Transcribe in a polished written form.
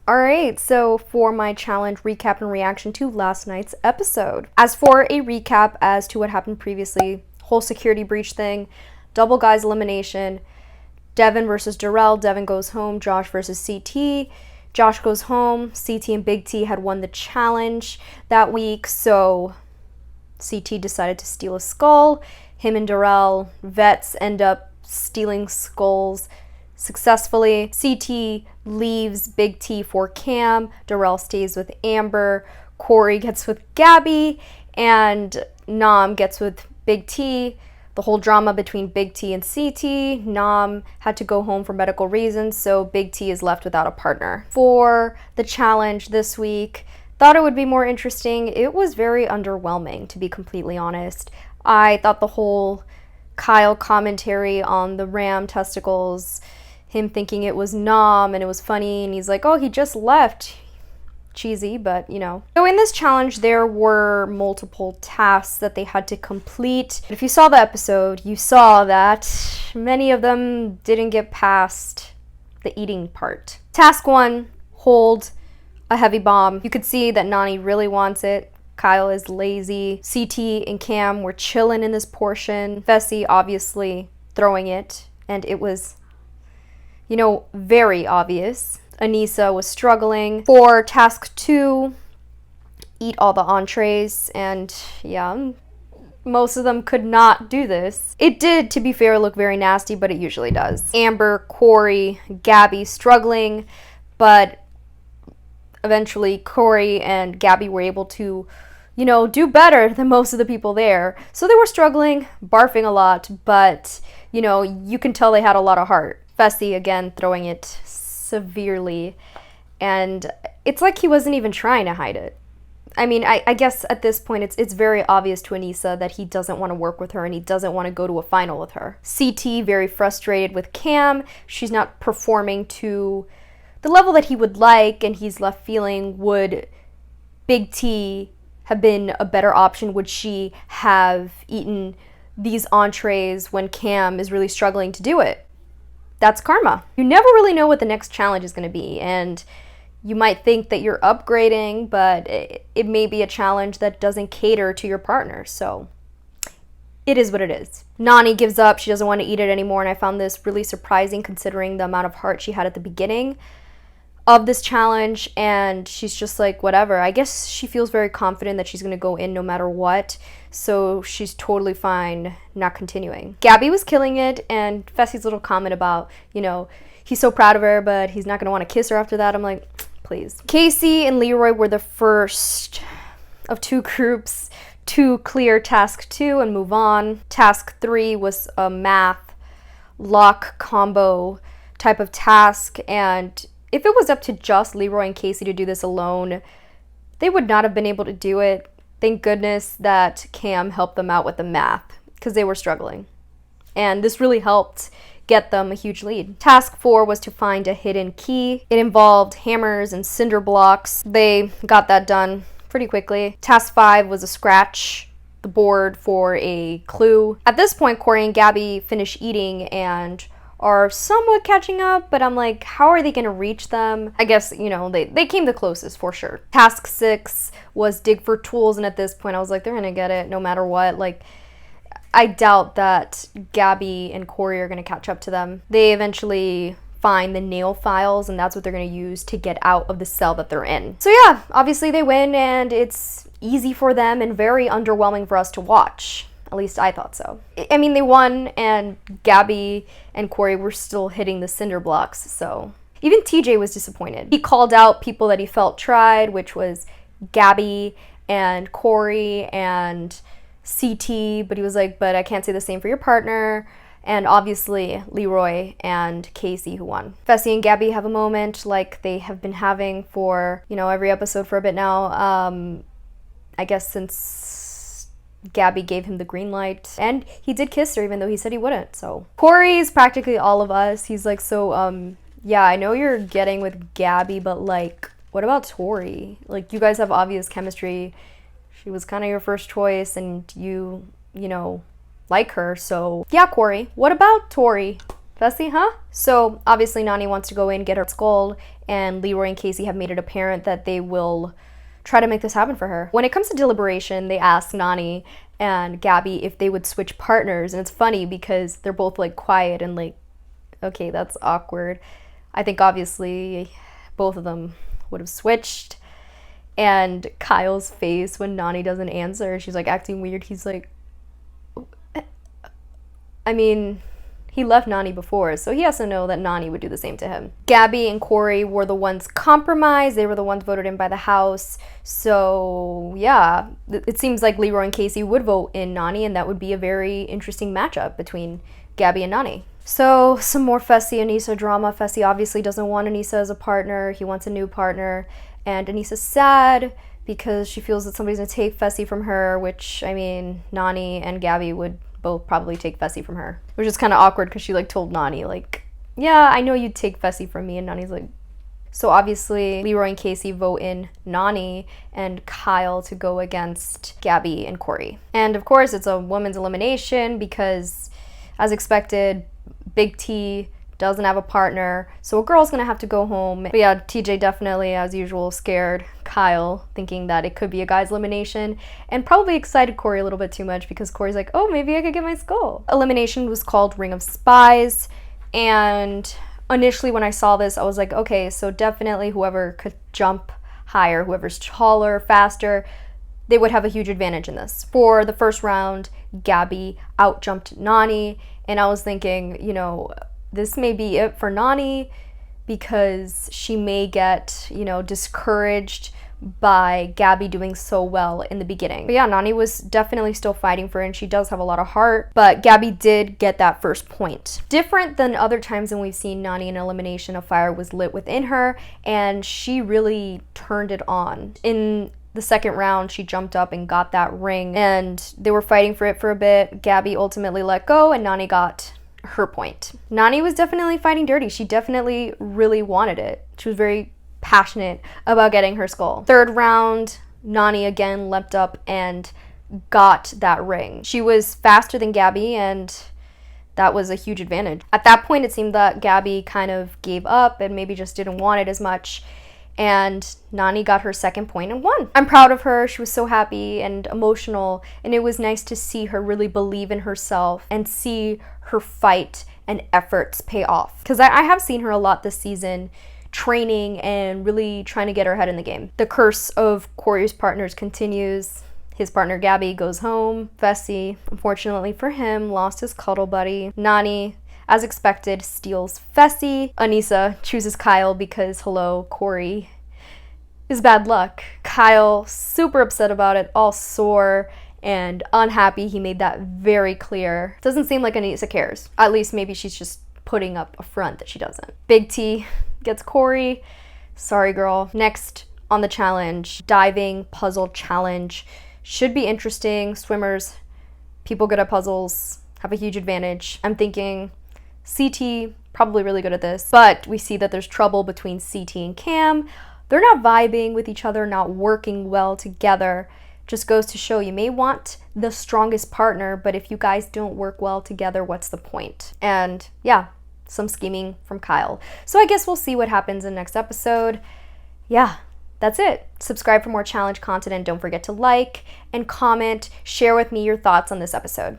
Alright, so for my challenge recap and reaction to last night's episode. As for a recap as to what happened previously, whole security breach thing, double guys elimination, Devin versus Darrell, Devin goes home, Josh versus CT, Josh goes home, CT and Big T had won the challenge that week, so CT decided to steal a skull. Him and Darrell, vets, end up stealing skulls successfully. CT leaves Big T for Cam. Darrell stays with Amber. Corey gets with Gabby. And Nam gets with Big T. The whole drama between Big T and CT. Nam had to go home for medical reasons, so Big T is left without a partner. For the challenge this week, thought it would be more interesting. It was very underwhelming, to be completely honest. I thought the whole Kyle commentary on the ram testicles, him thinking it was Nam and it was funny, and he's like, oh, he just left. Cheesy, but you know. So in this challenge, there were multiple tasks that they had to complete. If you saw the episode, you saw that many of them didn't get past the eating part. Task 1, hold a heavy bomb. You could see that Nani really wants it. Kyle is lazy. CT and Cam were chilling in this portion. Fessy obviously throwing it, and it was, you know, very obvious. Anissa was struggling. For task 2, eat all the entrees, and yeah, most of them could not do this. It did, to be fair, look very nasty, but it usually does. Amber, Corey, Gabby struggling, but eventually Corey and Gabby were able to, you know, do better than most of the people there. So they were struggling, barfing a lot, but, you know, you can tell they had a lot of heart. Fessy, again, throwing it severely, and it's like he wasn't even trying to hide it. I mean, I guess at this point it's very obvious to Anissa that he doesn't want to work with her and he doesn't want to go to a final with her. CT very frustrated with Cam. She's not performing to the level that he would like, and he's left feeling, would Big T have been a better option? Would she have eaten these entrees when Cam is really struggling to do it? That's karma. You never really know what the next challenge is going to be, and you might think that you're upgrading, but it may be a challenge that doesn't cater to your partner, so it is what it is. Nani gives up. She doesn't want to eat it anymore, and I found this really surprising considering the amount of heart she had at the beginning of this challenge, and she's just like, whatever. I guess she feels very confident that she's going to go in no matter what, so she's totally fine not continuing. Gabby was killing it, and Fessy's little comment about, you know, he's so proud of her, but he's not going to want to kiss her after that. I'm like, please. Casey and Leroy were the first of two groups to clear task 2 and move on. Task 3 was a math lock combo type of task, and if it was up to just Leroy and Casey to do this alone, they would not have been able to do it. Thank goodness that Cam helped them out with the math, because they were struggling. And this really helped get them a huge lead. Task 4 was to find a hidden key. It involved hammers and cinder blocks. They got that done pretty quickly. Task 5 was to scratch the board for a clue. At this point, Corey and Gabby finish eating and are somewhat catching up, but I'm like, how are they going to reach them? I guess, you know, they came the closest for sure. Task 6 was dig for tools, and at this point I was like, they're going to get it no matter what. Like, I doubt that Gabby and Corey are going to catch up to them. They eventually find the nail files, and that's what they're going to use to get out of the cell that they're in. So yeah, obviously they win, and it's easy for them and very underwhelming for us to watch. At least I thought so. I mean, they won, and Gabby and Corey were still hitting the cinder blocks, so even TJ was disappointed. He called out people that he felt tried, which was Gabby and Corey and CT, but he was like, but I can't say the same for your partner, and obviously Leroy and Casey, who won. Fessy and Gabby have a moment like they have been having for, you know, every episode for a bit now. I guess since Gabby gave him the green light, and he did kiss her even though he said he wouldn't. So Corey's practically all of us. He's like, so yeah, I know you're getting with Gabby, but like, what about Tori? Like, you guys have obvious chemistry. She was kind of your first choice, and you know, like her. So yeah, Corey, what about Tori? Fessy, huh? So obviously Nany wants to go in, get her skull, and Leroy and Casey have made it apparent that they will try to make this happen for her. When it comes to deliberation, they ask Nany and Gabby if they would switch partners, and it's funny because they're both like quiet and like, okay, that's awkward. I think obviously both of them would have switched. And Kyle's face when Nany doesn't answer, she's like acting weird. He's like, I mean, he left Nany before, so he has to know that Nany would do the same to him. Gabby and Corey were the ones compromised. They were the ones voted in by the house. So yeah, it seems like Leroy and Casey would vote in Nany, and that would be a very interesting matchup between Gabby and Nany. So some more Fessy Aneesa drama. Fessy obviously doesn't want Aneesa as a partner. He wants a new partner. And Aneesa's sad because she feels that somebody's gonna take Fessy from her, which, I mean, Nany and Gabby would both probably take Fessy from her, which is kind of awkward because she like told Nany like, yeah, I know you'd take Fessy from me, and Nany's like, so obviously Leroy and Casey vote in Nany and Kyle to go against Gabby and Corey. And of course it's a women's elimination because, as expected, Big T doesn't have a partner, so a girl's gonna have to go home. But yeah, TJ definitely, as usual, scared Kyle, thinking that it could be a guy's elimination, and probably excited Corey a little bit too much because Corey's like, oh, maybe I could get my skull. Elimination was called Ring of Spies, and initially when I saw this, I was like, okay, so definitely whoever could jump higher, whoever's taller, faster, they would have a huge advantage in this. For the first round, Gabby outjumped Nany, and I was thinking, you know, this may be it for Nany because she may get, you know, discouraged by Gabby doing so well in the beginning. But yeah, Nany was definitely still fighting for it, and she does have a lot of heart, but Gabby did get that first point. Different than other times when we've seen Nany in elimination, a fire was lit within her, and she really turned it on. In the second round, she jumped up and got that ring, and they were fighting for it for a bit. Gabby ultimately let go, and Nany got her point. Nany was definitely fighting dirty. She definitely really wanted it. She was very passionate about getting her skull. Third round, Nany again leapt up and got that ring. She was faster than Gabby, and that was a huge advantage. At that point, it seemed that Gabby kind of gave up and maybe just didn't want it as much, and Nany got her second point and won. I'm proud of her. She was so happy and emotional, and it was nice to see her really believe in herself and see her fight and efforts pay off. Because I have seen her a lot this season, training and really trying to get her head in the game. The curse of Corey's partners continues. His partner Gabby goes home. Fessy, unfortunately for him, lost his cuddle buddy. Nany, as expected, steals Fessy. Aneesa chooses Kyle because, hello, Corey is bad luck. Kyle, super upset about it, all sore and unhappy. He made that very clear. Doesn't seem like Aneesa cares. At least maybe she's just putting up a front that she doesn't. Big T gets Corey. Sorry, girl. Next on the challenge, diving puzzle challenge. Should be interesting. Swimmers, people good at puzzles, have a huge advantage. I'm thinking CT, probably really good at this, but we see that there's trouble between CT and Cam. They're not vibing with each other, not working well together. Just goes to show you may want the strongest partner, but if you guys don't work well together, what's the point? And yeah, some scheming from Kyle. So I guess we'll see what happens in the next episode. Yeah, that's it. Subscribe for more challenge content, and don't forget to like and comment, share with me your thoughts on this episode.